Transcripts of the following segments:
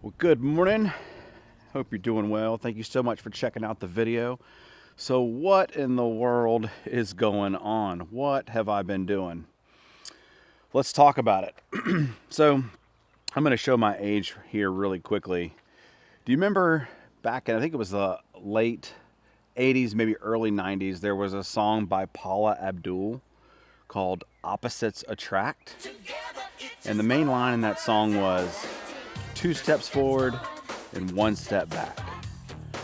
Well, good morning. Hope you're doing well. Thank you so much for checking out the video. So what in the world is going on? What have I been doing? Let's talk about it. So I'm going to show my age here really quickly. Do you remember back in, I think it was the late 80s, maybe early 90s, there was a song by Paula Abdul called Opposites Attract. And the main line in that song was 2 steps forward and 1 step back.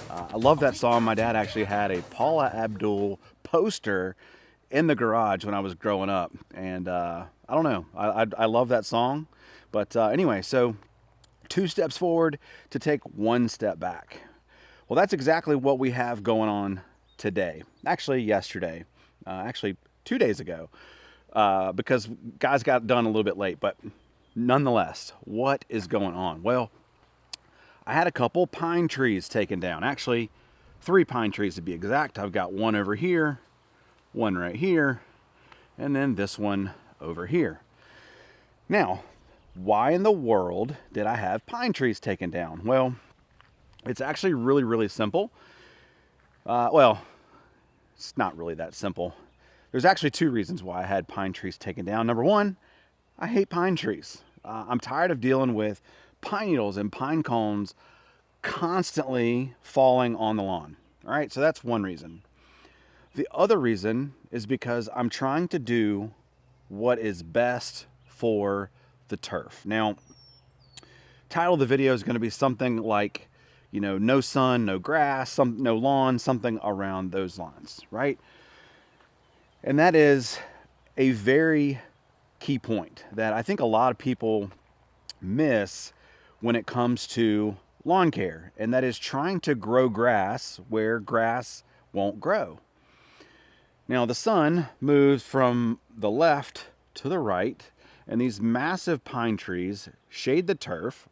I love that song. My dad actually had a Paula Abdul poster in the garage when I was growing up. And I don't know, I love that song. But anyway, so 2 steps forward to take 1 step back. Well, that's exactly what we have going on today. Actually, yesterday. Actually, 2 days ago. Because guys got done a little bit late. But nonetheless, what is going on? Well, I had a couple pine trees taken down. Actually, 3 pine trees to be exact. I've got one over here, one right here, and then this one over here. Now, why in the world did I have pine trees taken down? Well, it's actually really, really simple. Well, it's not really that simple. There's actually 2 reasons why I had pine trees taken down. Number 1, I hate pine trees. I'm tired of dealing with pine needles and pine cones constantly falling on the lawn. All right, so that's one reason. The other reason is because I'm trying to do what is best for the turf. Now, title of the video is going to be something like, no sun, no grass, no lawn, something around those lines, right? And that is a very key point that I think a lot of people miss when it comes to lawn care, and that is trying to grow grass where grass won't grow. Now, the sun moves from the left to the right, and these massive pine trees shade the turf.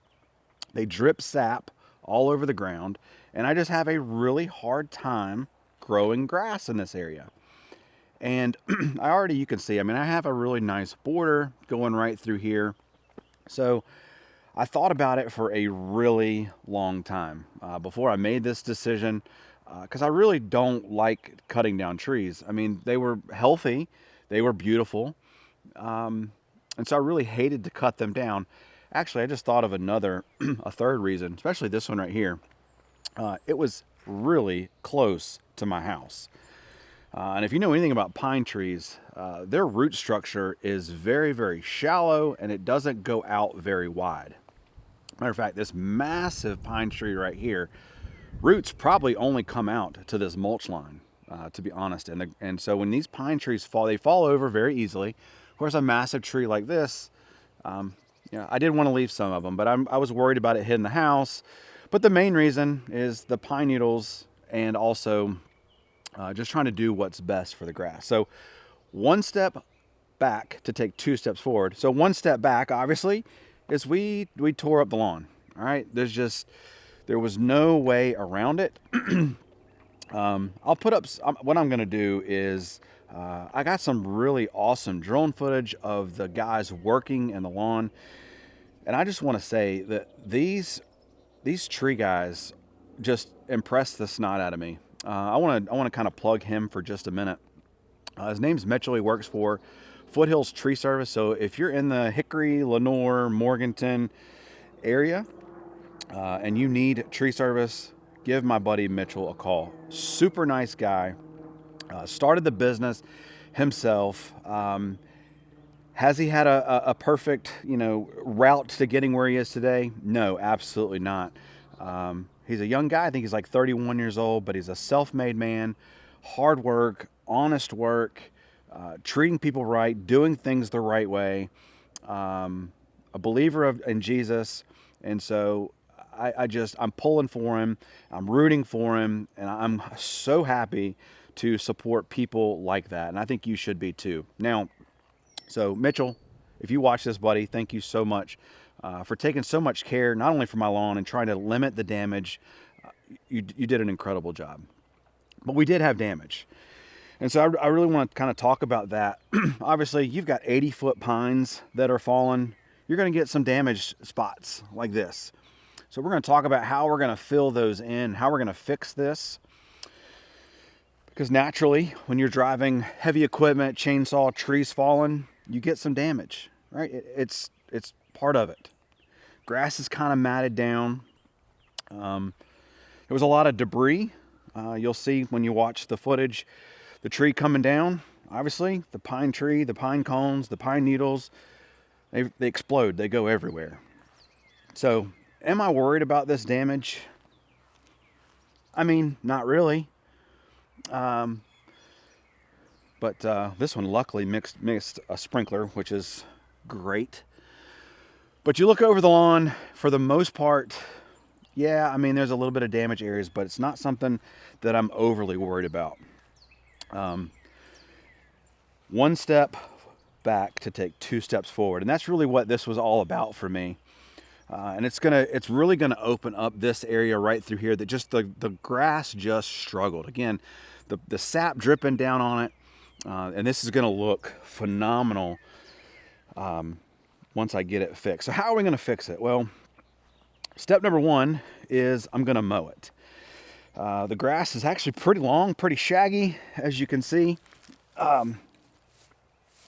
They drip sap all over the ground, and I just have a really hard time growing grass in this area. And you can see, I have a really nice border going right through here. So I thought about it for a really long time before I made this decision, because I really don't like cutting down trees. They were healthy, they were beautiful, and so I really hated to cut them down. Actually, I just thought of a third reason, especially this one right here. It was really close to my house. And if you know anything about pine trees, their root structure is very, very shallow, and it doesn't go out very wide. Matter of fact, this massive pine tree right here, roots probably only come out to this mulch line, to be honest. And so when these pine trees fall, they fall over very easily. Of course, a massive tree like this, I did want to leave some of them, but I was worried about it hitting the house. But the main reason is the pine needles, and also just trying to do what's best for the grass. So 1 step back to take 2 steps forward. So 1 step back, obviously, is we tore up the lawn. All right, there was no way around it. I'll put up, what I'm going to do is, I got some really awesome drone footage of the guys working in the lawn. And I just want to say that these tree guys just impressed the snot out of me. I want to kind of plug him for just a minute. His name's Mitchell. He works for Foothills Tree Service. So if you're in the Hickory, Lenore, Morganton area, and you need tree service, give my buddy Mitchell a call. Super nice guy. Started the business himself. Has he had a perfect, route to getting where he is today? No, absolutely not. He's a young guy. I think he's like 31 years old, but he's a self-made man. Hard work, honest work, treating people right, doing things the right way. A believer in Jesus. And so I'm pulling for him. I'm rooting for him. And I'm so happy to support people like that. And I think you should be too. Now, so Mitchell, if you watch this, buddy, thank you so much for taking so much care, not only for my lawn and trying to limit the damage. You did an incredible job. But we did have damage. And so I really want to kind of talk about that. Obviously, you've got 80-foot pines that are falling. You're going to get some damaged spots like this. So we're going to talk about how we're going to fill those in, how we're going to fix this. Because naturally, when you're driving heavy equipment, chainsaw, trees falling, you get some damage, right? It's part of it. Grass is kind of matted down. There was a lot of debris. You'll see when you watch the footage, the tree coming down. Obviously, the pine tree, the pine cones, the pine needles, they explode. They go everywhere. So, am I worried about this damage? I mean, not really. But this one luckily mixed a sprinkler, which is great. But you look over the lawn, for the most part, yeah, I mean, there's a little bit of damage areas, but it's not something that I'm overly worried about. One step back to take 2 steps forward, and that's really what this was all about for me. And it's really gonna open up this area right through here that just the grass just struggled. Again, the sap dripping down on it, and this is gonna look phenomenal once I get it fixed. So how are we gonna fix it? Well, step number 1 is I'm gonna mow it. The grass is actually pretty long, pretty shaggy, as you can see.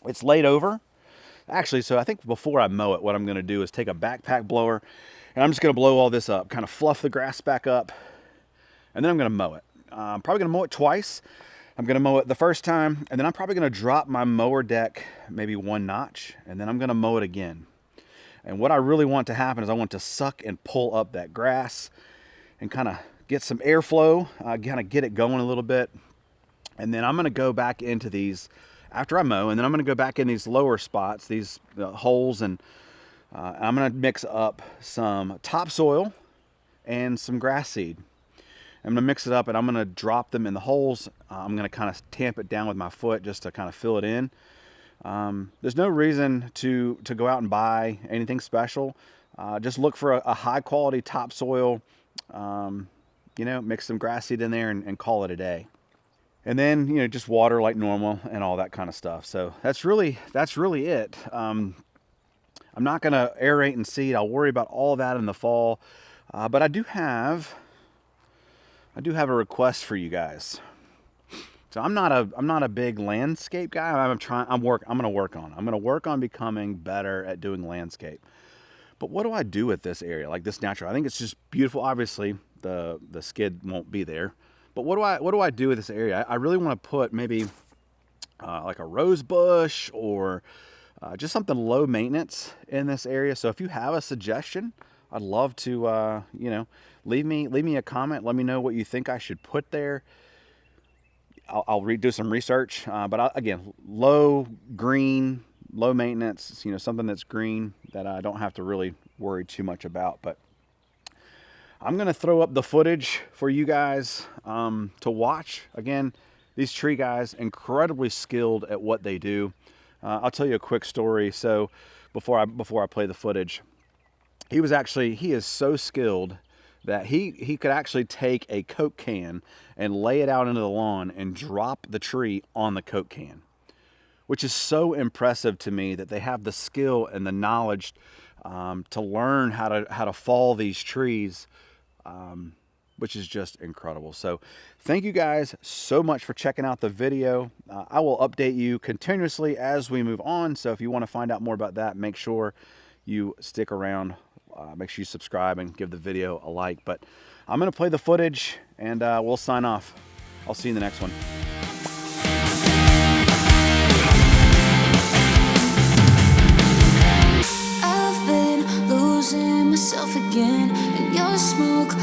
It's laid over. Actually, so I think before I mow it, what I'm gonna do is take a backpack blower and I'm just gonna blow all this up, kind of fluff the grass back up, and then I'm gonna mow it. I'm probably gonna mow it twice. I'm gonna mow it the first time, and then I'm probably gonna drop my mower deck maybe 1 notch, and then I'm gonna mow it again. And what I really want to happen is I want to suck and pull up that grass and kind of get some airflow, kind of get it going a little bit. And then I'm gonna go back into these after I mow, and then I'm gonna go back in these lower spots, these holes, and I'm gonna mix up some topsoil and some grass seed. I'm gonna mix it up and I'm gonna drop them in the holes. I'm gonna kind of tamp it down with my foot just to kind of fill it in. There's no reason to go out and buy anything special. Just look for a high quality topsoil, mix some grass seed in there and call it a day. And then, just water like normal and all that kind of stuff. So that's really it. I'm not gonna aerate and seed. I'll worry about all that in the fall. But I do have a request for you guys. So I'm not a big landscape guy. I'm gonna work on becoming better at doing landscape. But what do I do with this area, like this natural? I think it's just beautiful. Obviously, the skid won't be there. But what do I do with this area? I really want to put maybe like a rose bush or just something low maintenance in this area. So if you have a suggestion, I'd love to leave me a comment. Let me know what you think I should put there. I'll do some research. But again, low green, low maintenance. Something that's green that I don't have to really worry too much about. But I'm gonna throw up the footage for you guys to watch. Again, these tree guys, incredibly skilled at what they do. I'll tell you a quick story. So before I play the footage, he is so skilled that he could actually take a Coke can and lay it out into the lawn and drop the tree on the Coke can, which is so impressive to me that they have the skill and the knowledge to learn how to fall these trees, which is just incredible. So thank you guys so much for checking out the video. I will update you continuously as we move on. So if you want to find out more about that, make sure you stick around. Make sure you subscribe and give the video a like. But I'm going to play the footage and we'll sign off. I'll see you in the next one. I've been losing myself again in your smoke.